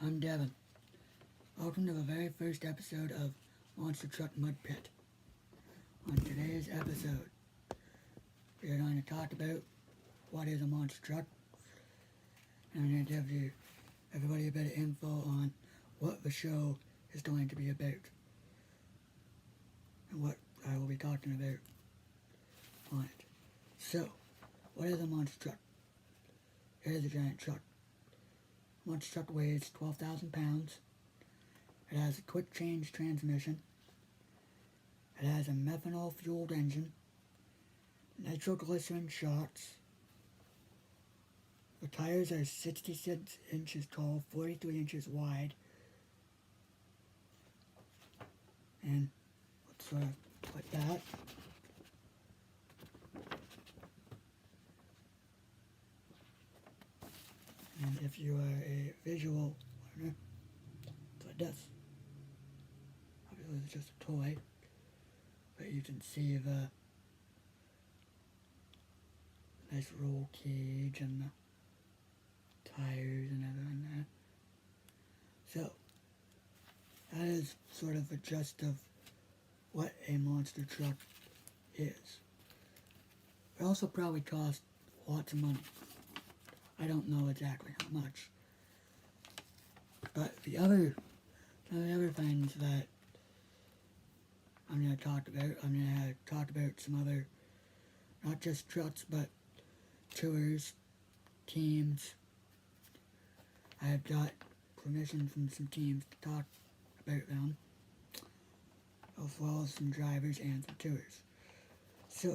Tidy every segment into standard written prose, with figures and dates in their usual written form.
I'm Devin. Welcome to the very first episode of Monster Truck Mud Pit. On today's episode, we are going to talk about what is a monster truck. And I'm going to give you everybody a bit of info on what the show is going to be about and what I will be talking about on it. So, what is a monster truck? It is a giant truck. Monster truck weighs 12,000 pounds. It has a quick change transmission. It has a methanol fueled engine, nitroglycerin shocks. The tires are 66 inches tall, 43 inches wide, and let's sort of like that. And if you are a visual learner, it's like this. Obviously it's just a toy, but you can see the nice roll cage and the tires and everything there. So, that is sort of the gist of what a monster truck is. It also probably costs lots of money. I don't know exactly how much. But some of the other things that I'm going to talk about, I'm going to talk about some other, not just trucks, but tours, teams. I have got permission from some teams to talk about them, as well as some drivers and some tours. So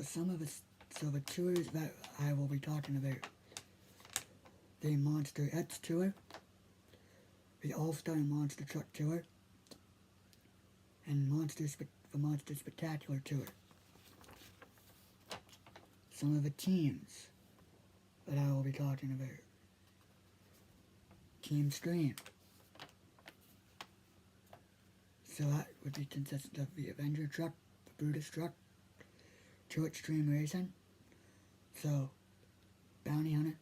the tours that I will be talking about: the Monster X Tour, the All-Star Monster Truck Tour, and the Monster Spectacular Tour. Some of the teams that I will be talking about: Team Stream. So that would be consistent of the Avenger truck, the Brutus truck, Two Extreme Racing, so Bounty Hunter,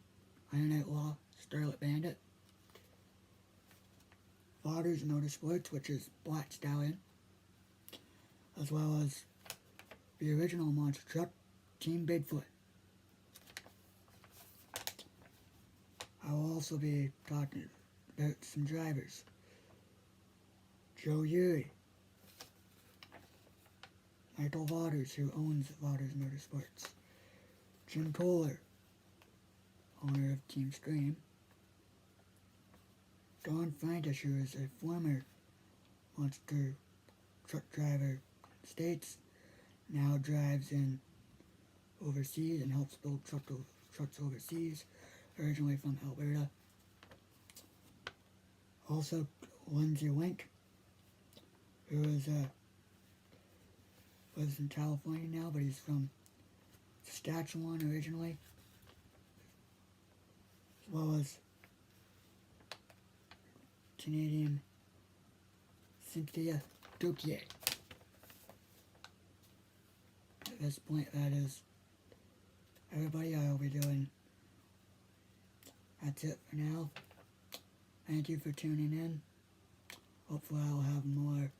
Iron Outlaw, Starlet Bandit, Waters Motorsports, which is Black Stallion, as well as the original monster truck, Team Bigfoot. I will also be talking about some drivers: Joe Urey, Michael Waters, who owns Waters Motorsports, Jim Kohler, owner of Team Stream, Don Frankish, who is a former monster truck driver in the States, now drives in overseas and helps build trucks overseas, originally from Alberta. Also, Lindsay Wink, who is lives in California now, but he's from Saskatchewan originally, as well as Canadian Cynthia Gauthier. At this point, that is everybody I will be doing. That's it for now. Thank you for tuning in. Hopefully I'll have more.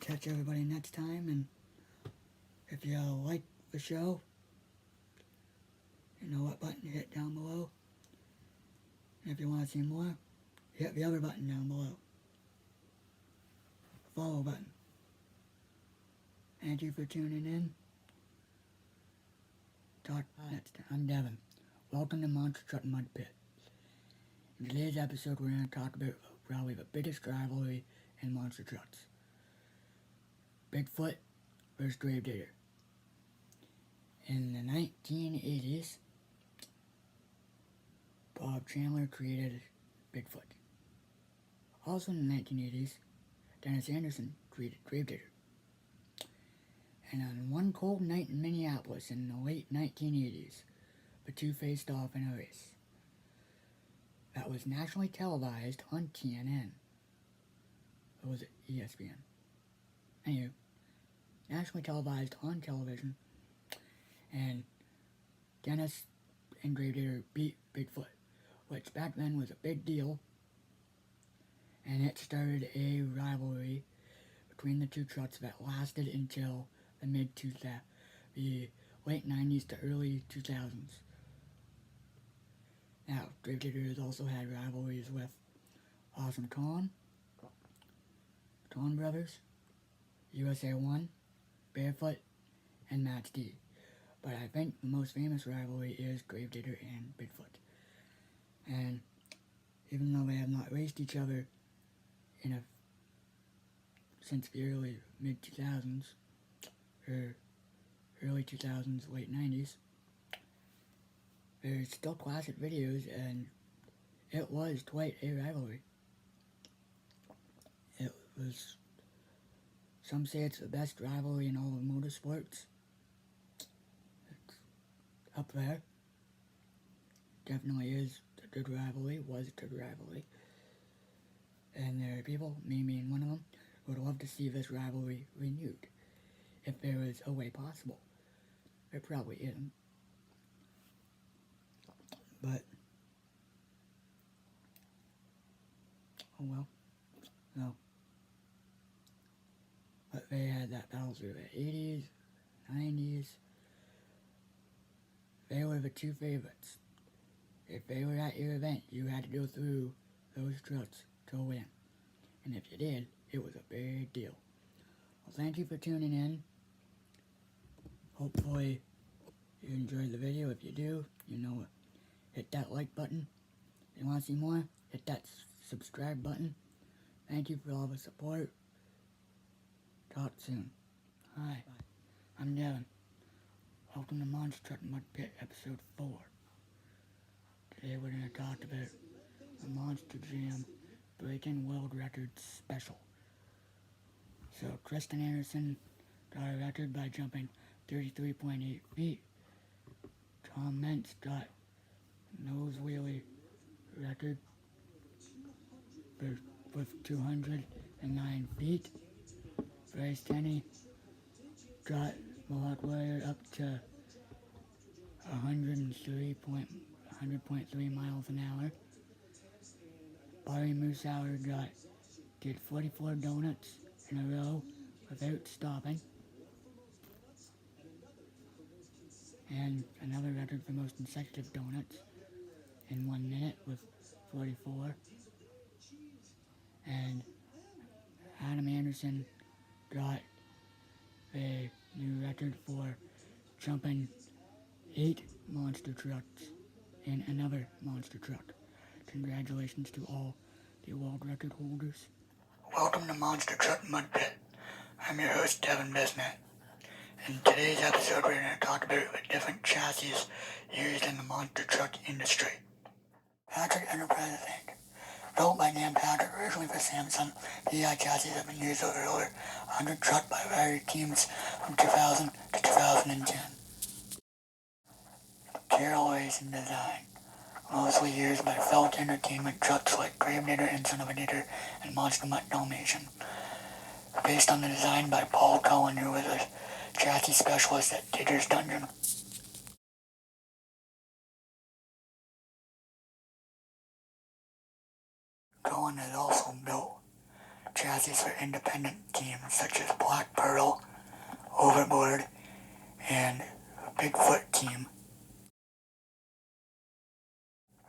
Catch everybody next time, and if you like the show, you know what button to hit down below. And if you want to see more, hit the other button down below. Follow button. Thank you for tuning in. Talk next time. I'm Devin. Welcome to Monster Truck Mud Pit. In today's episode, we're going to talk about probably the biggest rivalry in monster trucks: Bigfoot versus Gravedigger. In the 1980s, Bob Chandler created Bigfoot. Also in the 1980s, Dennis Anderson created Gravedigger. And on one cold night in Minneapolis in the late 1980s, the two faced off in a race that was nationally televised on TNN. Or was it ESPN? Anyway, nationally televised on television, and Dennis and Gravedigger beat Bigfoot, which back then was a big deal and it started a rivalry between the two trucks that lasted until the the late 90s to early 2000s. Now, Gravedigger has also had rivalries with Awesome Kong, Kong Brothers, USA 1, Barefoot, and Max D. But I think the most famous rivalry is Gravedigger and Bigfoot. And even though they have not raced each other since the early mid-2000s, or early 2000s, late 90s, there's still classic videos, and it was quite a rivalry. It was, some say it's the best rivalry in all of motorsports. It's up there. Definitely is a good rivalry, was a good rivalry. And there are people, me being one of them, who would love to see this rivalry renewed, if there was a way possible. There probably isn't. But, oh well, no. But they had that battle through the 80s, 90s. They were the two favorites. If they were at your event, you had to go through those trucks to win. And if you did, it was a big deal. Well, thank you for tuning in. Hopefully you enjoyed the video. If you do, you know it. Hit that like button. If you want to see more, hit that subscribe button. Thank you for all the support. Talk soon. Hi, I'm Devin. Welcome to Monster Truck Mud Pit episode 4. Today we're going to talk about the Monster Jam Breaking World Records special. So Tristan Anderson got a record by jumping 33.8 feet. Tom Mentz got nose wheelie record with 209 feet. Bryce Denny got Mohawk Warrior up to 100.3 miles an hour. Barry Moosauer did 44 donuts in a row without stopping. And another record for most consecutive donuts in 1 minute with 44. And Adam Anderson got a new record for jumping 8 monster trucks in another monster truck. Congratulations to all the world record holders. Welcome to Monster Truck Mud Pit. I'm your host, Devin Bisnet. In today's episode, we're going to talk about the different chassis used in the monster truck industry. Patrick Enterprises Inc. Built by Nam Patrick originally for Samsung, DI chassis have been used over 100 trucks by various teams from 2000 to 2010. Carroll Racing Design. Mostly used by Felt Entertainment trucks like Gravedigger and Son of a Digger and Monster Mutt Dalmatian. Based on the design by Paul Cullen, who was a chassis specialist at Digger's Dungeon. Cullen has also built chassis for independent teams such as Black Pearl, Overboard, and Bigfoot Team.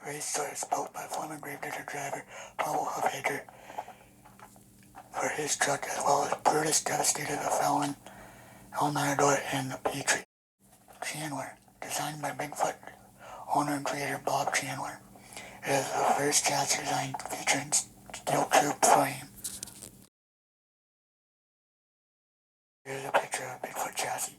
Race starts built by Fleming Gravedigger driver Paul Huffaker for his truck, as well as Brutus Devastator the Felon, El Matador, and the Petrie. Chandler, designed by Bigfoot owner and creator Bob Chandler. It is the first chassis design featuring steel tube frame. Here's a picture of a Bigfoot chassis.